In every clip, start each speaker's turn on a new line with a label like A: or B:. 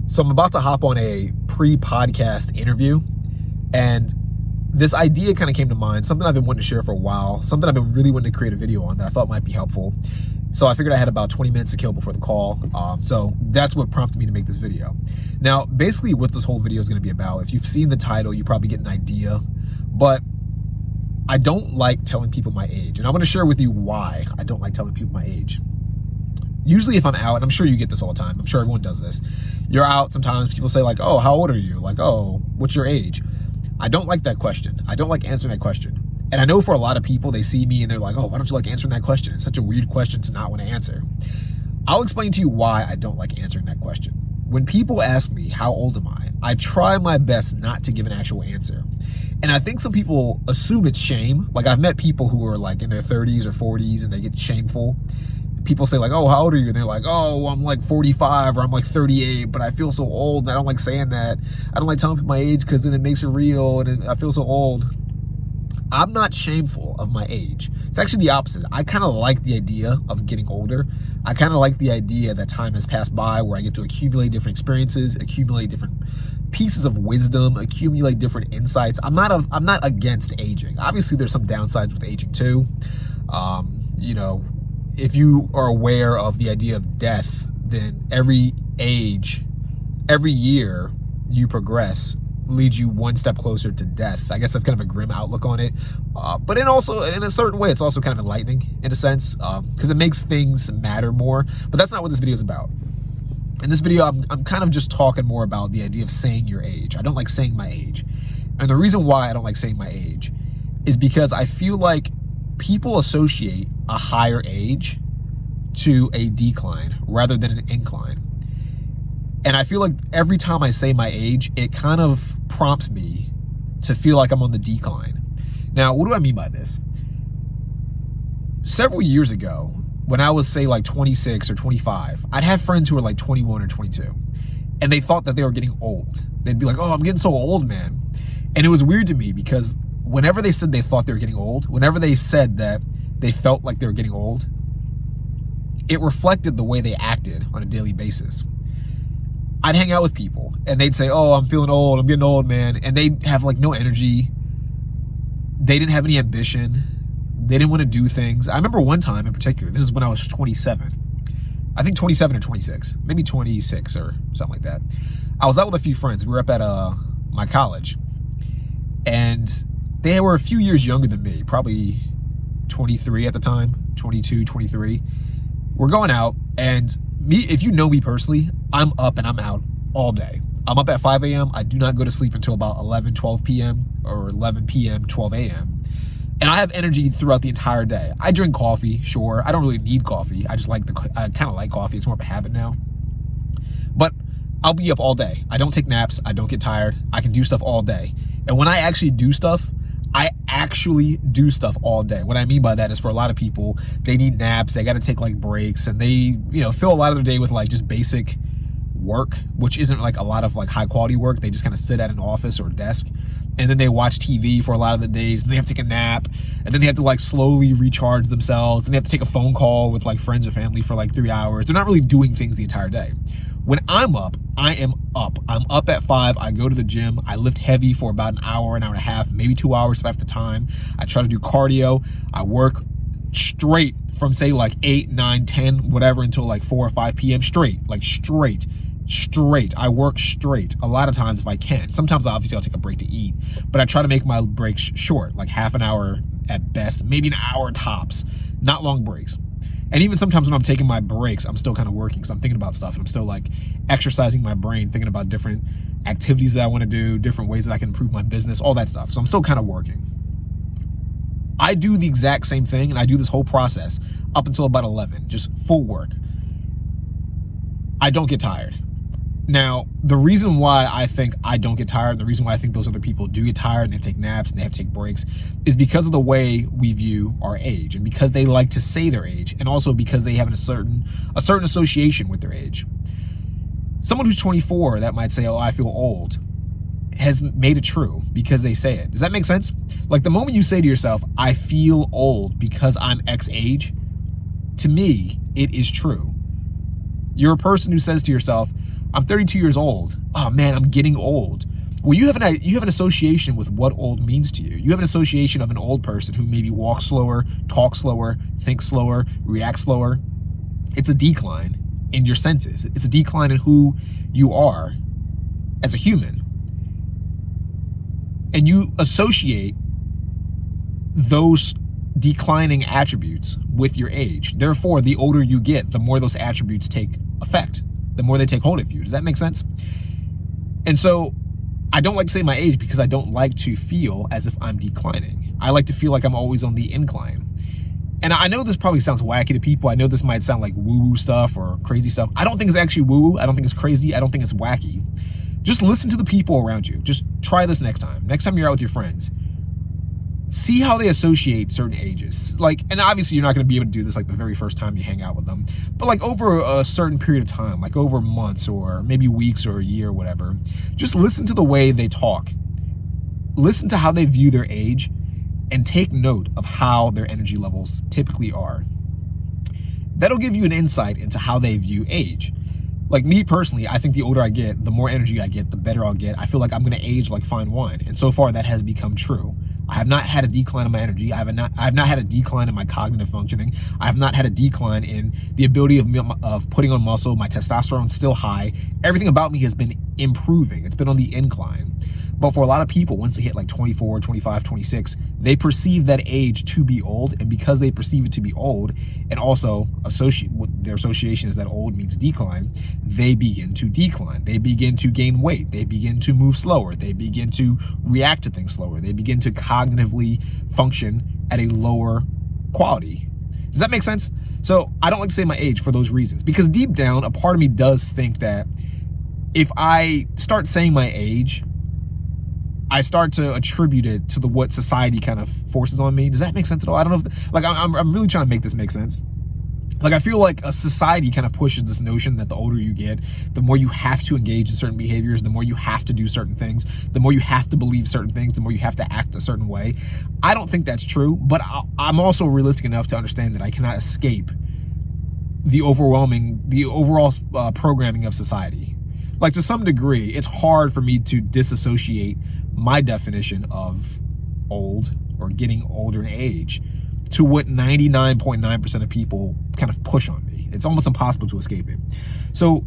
A: So I'm about to hop on a pre-podcast interview, and this idea kind of came to mind, something I've been wanting to share for a while, something I've been really wanting to create a video on that I thought might be helpful. So I figured I had about 20 minutes to kill before the call. So that's what prompted me to make this video. Now, basically what this whole video is going to be about, if you've seen the title, you probably get an idea, but I don't like telling people my age. And I'm going to share with you why I don't like telling people my age. Usually if I'm out, and I'm sure you get this all the time, I'm sure everyone does this. You're out, sometimes people say like, oh, how old are you? Like, oh, what's your age? I don't like that question. I don't like answering that question. And I know for a lot of people, they see me and they're like, oh, why don't you like answering that question? It's such a weird question to not want to answer. I'll explain to you why I don't like answering that question. When people ask me, how old am I try my best not to give an actual answer. And I think some people assume it's shame. Like I've met people who are like in their 30s or 40s and they get shameful. People say like, oh, how old are you? And they're like, oh, I'm like 45 or I'm like 38, but I feel so old and I don't like saying that. I don't like telling people my age because then it makes it real and I feel so old. I'm not shameful of my age. It's actually the opposite. I kind of like the idea of getting older. I kind of like the idea that time has passed by where I get to accumulate different experiences, accumulate different pieces of wisdom, accumulate different insights. I'm not against aging. Obviously, there's some downsides with aging too. You know, if you are aware of the idea of death, then every year you progress leads you one step closer to death. I guess that's kind of a grim outlook on it. But then also, in a certain way, it's also kind of enlightening in a sense, because it makes things matter more. But that's not what this video is about. In this video, I'm kind of just talking more about the idea of saying your age. I don't like saying my age. And the reason why I don't like saying my age is because I feel like people associate a higher age to a decline rather than an incline. And I feel like every time I say my age, it kind of prompts me to feel like I'm on the decline. Now, what do I mean by this? Several years ago, when I was say like 26 or 25, I'd have friends who were like 21 or 22, and they thought that they were getting old. They'd be like, oh, I'm getting so old, man. And it was weird to me because whenever they said they thought they were getting old, whenever they said that they felt like they were getting old, it reflected the way they acted on a daily basis. I'd hang out with people and they'd say, oh, I'm feeling old, I'm getting old, man. And they'd have like no energy. They didn't have any ambition. They didn't want to do things. I remember one time in particular, this is when I was 27. I think 27 or 26, maybe 26 or something like that. I was out with a few friends. We were up at my college, and they were a few years younger than me, probably 23 at the time, 22, 23. We're going out, and me, if you know me personally, I'm up and I'm out all day. I'm up at 5 a.m. I do not go to sleep until about 11, 12 p.m. or 11 p.m., 12 a.m. And I have energy throughout the entire day. I drink coffee, sure. I don't really need coffee. I kind of like coffee. It's more of a habit now. But I'll be up all day. I don't take naps. I don't get tired. I can do stuff all day. And when I actually do stuff, I actually do stuff all day. What I mean by that is for a lot of people, they need naps. They got to take like breaks, and they, fill a lot of their day with like just basic work, which isn't like a lot of like high quality work. They just kind of sit at an office or desk, and then they watch TV for a lot of the days, and they have to take a nap, and then they have to like slowly recharge themselves, and they have to take a phone call with like friends or family for like 3 hours. They're not really doing things the entire day. When I'm up, I am up. I'm up at 5. I go to the gym. I lift heavy for about an hour and a half, maybe 2 hours if I have the time. I try to do cardio. I work straight from say like 8, 9, 10, whatever, until like 4 or 5 p.m. straight. I work straight a lot of times if I can. Sometimes obviously I'll take a break to eat, but I try to make my breaks short, like half an hour at best, maybe an hour tops, not long breaks. And even sometimes when I'm taking my breaks, I'm still kind of working because I'm thinking about stuff, and I'm still like exercising my brain, thinking about different activities that I want to do, different ways that I can improve my business, all that stuff. So I'm still kind of working. I do the exact same thing, and I do this whole process up until about 11, just full work. I don't get tired. Now, the reason why I think I don't get tired, and the reason why I think those other people do get tired and they take naps and they have to take breaks, is because of the way we view our age, and because they like to say their age, and also because they have a certain association with their age. Someone who's 24 that might say, oh, I feel old, has made it true because they say it. Does that make sense? Like the moment you say to yourself, I feel old because I'm X age, to me, it is true. You're a person who says to yourself, I'm 32 years old. Oh man, I'm getting old. Well, you have an association with what old means to you. You have an association of an old person who maybe walks slower, talks slower, thinks slower, reacts slower. It's a decline in your senses. It's a decline in who you are as a human. And you associate those declining attributes with your age. Therefore, the older you get, the more those attributes take effect, the more they take hold of you. Does that make sense? And so I don't like to say my age because I don't like to feel as if I'm declining. I like to feel like I'm always on the incline. And I know this probably sounds wacky to people. I know this might sound like woo-woo stuff or crazy stuff. I don't think it's actually woo-woo. I don't think it's crazy. I don't think it's wacky. Just listen to the people around you. Just try this next time. Next time you're out with your friends, see how they associate certain ages. Like, and obviously you're not going to be able to do this like the very first time you hang out with them, but like over a certain period of time, like over months or maybe weeks or a year or whatever, just listen to the way they talk. Listen to how they view their age and take note of how their energy levels typically are. That'll give you an insight into how they view age. Like me personally, I think the older I get, the more energy I get, the better I'll get. I feel like I'm going to age like fine wine. And so far that has become true. I have not had a decline in my energy. I have not had a decline in my cognitive functioning. I have not had a decline in the ability of putting on muscle. My testosterone's still high. Everything about me has been improving. It's been on the incline. But for a lot of people, once they hit like 24, 25, 26, they perceive that age to be old. And because they perceive it to be old, and also their association is that old means decline, they begin to decline. They begin to gain weight. They begin to move slower. They begin to react to things slower. They begin to cognitively function at a lower quality. Does that make sense? So I don't like to say my age for those reasons, because deep down, a part of me does think that if I start saying my age, I start to attribute it to what society kind of forces on me. Does that make sense at all? I don't know if, like, I'm really trying to make this make sense. Like, I feel like a society kind of pushes this notion that the older you get, the more you have to engage in certain behaviors, the more you have to do certain things, the more you have to believe certain things, the more you have to act a certain way. I don't think that's true, but I'm also realistic enough to understand that I cannot escape the overall programming of society. Like, to some degree, it's hard for me to disassociate my definition of old or getting older in age to what 99.9% of people kind of push on me. It's almost impossible to escape it. So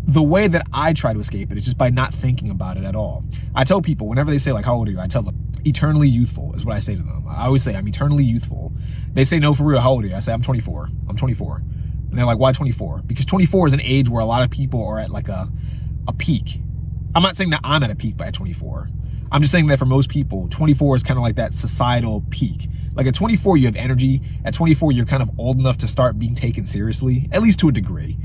A: the way that I try to escape it is just by not thinking about it at all. I tell people, whenever they say like, how old are you? I tell them, eternally youthful is what I say to them. I always say, I'm eternally youthful. They say, no, for real, how old are you? I say, I'm 24. I'm 24. And they're like, why 24? Because 24 is an age where a lot of people are at like a peak. I'm not saying that I'm at a peak by 24. I'm just saying that for most people, 24 is kind of like that societal peak. Like at 24, you have energy. At 24, you're kind of old enough to start being taken seriously, at least to a degree.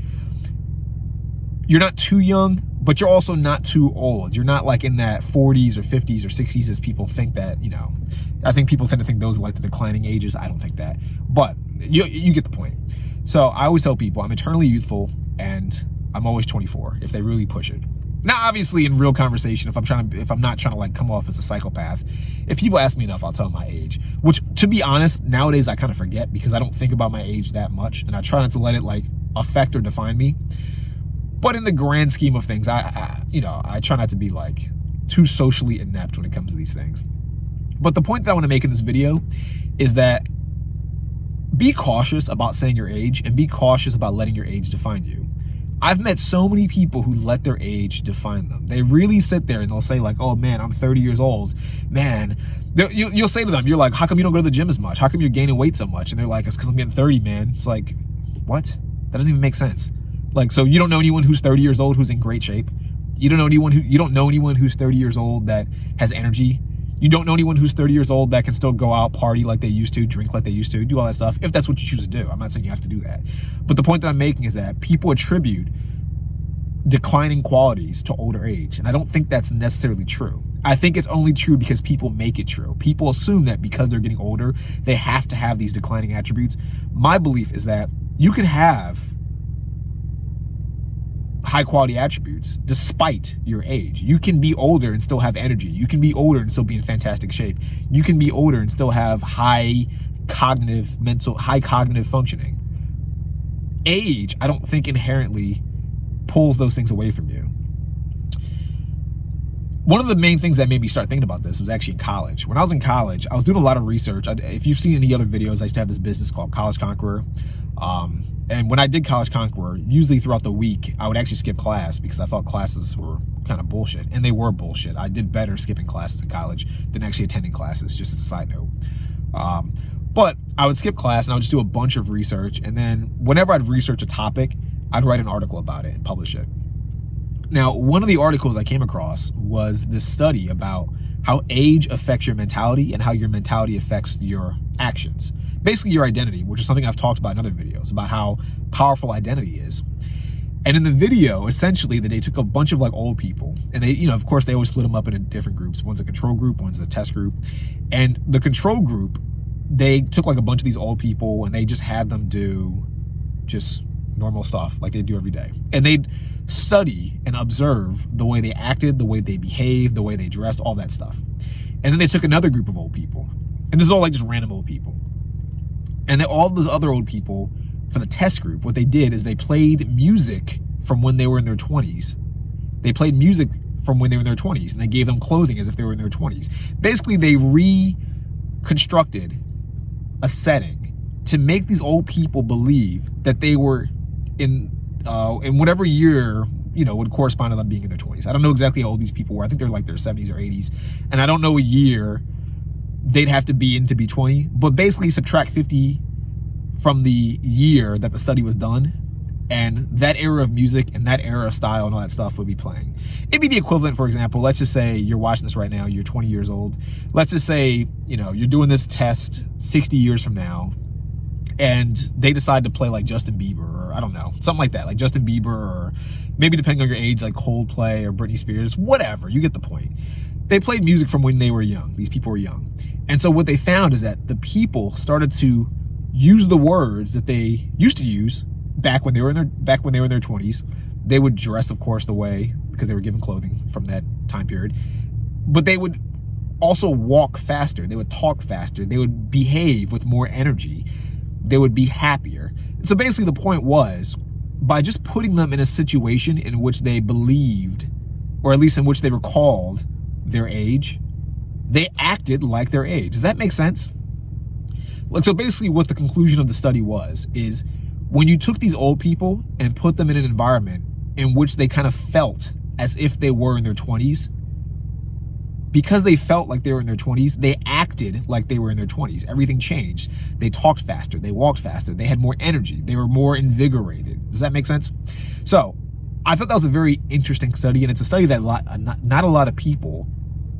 A: You're not too young, but you're also not too old. You're not like in that 40s or 50s or 60s as people think that, you know. I think people tend to think those are like the declining ages. I don't think that, but you get the point. So I always tell people I'm eternally youthful and I'm always 24 if they really push it. Now, obviously, in real conversation, if I'm not trying to like come off as a psychopath, if people ask me enough, I'll tell them my age. Which, to be honest, nowadays I kind of forget because I don't think about my age that much, and I try not to let it like affect or define me. But in the grand scheme of things, I try not to be like too socially inept when it comes to these things. But the point that I want to make in this video is that be cautious about saying your age and be cautious about letting your age define you. I've met so many people who let their age define them. They really sit there and they'll say like, oh man, I'm 30 years old. Man, you'll say to them, you're like, how come you don't go to the gym as much? How come you're gaining weight so much? And they're like, it's because I'm getting 30, man. It's like, what? That doesn't even make sense. Like, so you don't know anyone who's 30 years old who's in great shape. You don't know anyone who's 30 years old that has energy. You don't know anyone who's 30 years old that can still go out, party like they used to, drink like they used to, do all that stuff, if that's what you choose to do. I'm not saying you have to do that. But the point that I'm making is that people attribute declining qualities to older age. And I don't think that's necessarily true. I think it's only true because people make it true. People assume that because they're getting older, they have to have these declining attributes. My belief is that you can have high quality attributes despite your age. You can be older and still have energy. You can be older and still be in fantastic shape. You can be older and still have high cognitive functioning. Age, I don't think inherently pulls those things away from you. One of the main things that made me start thinking about this was actually in college. When I was in college, I was doing a lot of research. If you've seen any other videos, I used to have this business called College Conqueror. And when I did College Conqueror, usually throughout the week, I would actually skip class because I thought classes were kind of bullshit. And they were bullshit. I did better skipping classes in college than actually attending classes, just as a side note. But I would skip class and I would just do a bunch of research. And then whenever I'd research a topic, I'd write an article about it and publish it. Now, one of the articles I came across was this study about how age affects your mentality and how your mentality affects your actions. Basically your identity, which is something I've talked about in other videos, about how powerful identity is. And in the video, essentially, they took a bunch of like old people and they, of course, they always split them up into different groups. One's a control group, one's a test group. And the control group, they took like a bunch of these old people and they just had them do just normal stuff like they do every day. And they'd study and observe the way they acted, the way they behaved, the way they dressed, all that stuff. And then they took another group of old people. And this is all like just random old people. And then all those other old people, for the test group, what they did is they played music from when they were in their 20s. They played music from when they were in their 20s, and they gave them clothing as if they were in their 20s. Basically, they reconstructed a setting to make these old people believe that they were in whatever year, would correspond to them being in their 20s. I don't know exactly how old these people were. I think they're like their 70s or 80s. And I don't know a year they'd have to be in to be 20, but basically subtract 50 from the year that the study was done, and that era of music and that era of style and all that stuff would be playing. It'd be the equivalent, for example, let's just say you're watching this right now, you're 20 years old. Let's just say, you're doing this test 60 years from now, and they decide to play like Justin Bieber, or I don't know, something like that, like Justin Bieber, or maybe depending on your age, like Coldplay or Britney Spears, whatever, you get the point. They played music from when they were young. These people were young. And so what they found is that the people started to use the words that they used to use back when they were in their 20s. They would dress, of course, the way, because they were given clothing from that time period. But they would also walk faster. They would talk faster. They would behave with more energy. They would be happier. And so basically the point was, by just putting them in a situation in which they believed, or at least in which they recalled their age, they acted like their age. Does that make sense? So basically what the conclusion of the study was, is when you took these old people and put them in an environment in which they kind of felt as if they were in their 20s, because they felt like they were in their 20s, they acted like they were in their 20s. Everything changed. They talked faster. They walked faster. They had more energy. They were more invigorated. Does that make sense? So I thought that was a very interesting study, and it's a study that not a lot of people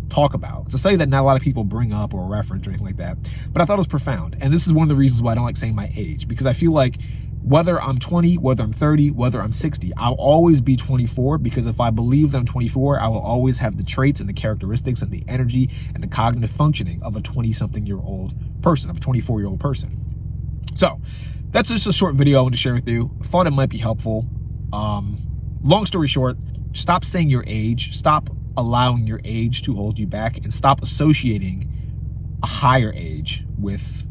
A: talk about. It's a study that not a lot of people bring up or reference or anything like that, but I thought it was profound. And this is one of the reasons why I don't like saying my age, because I feel like whether I'm 20, whether I'm 30, whether I'm 60, I'll always be 24, because if I believe that I'm 24, I will always have the traits and the characteristics and the energy and the cognitive functioning of a 20-something-year-old person, of a 24-year-old person. So that's just a short video I wanted to share with you. I thought it might be helpful. Long story short, stop saying your age, stop allowing your age to hold you back, and stop associating a higher age with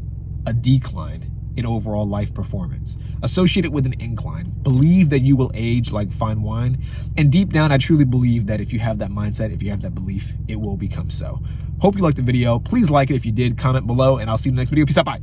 A: a decline in overall life performance. Associate it with an incline. Believe that you will age like fine wine. And deep down, I truly believe that if you have that mindset, if you have that belief, it will become so. Hope you liked the video. Please like it if you did, comment below, and I'll see you in the next video. Peace out, bye.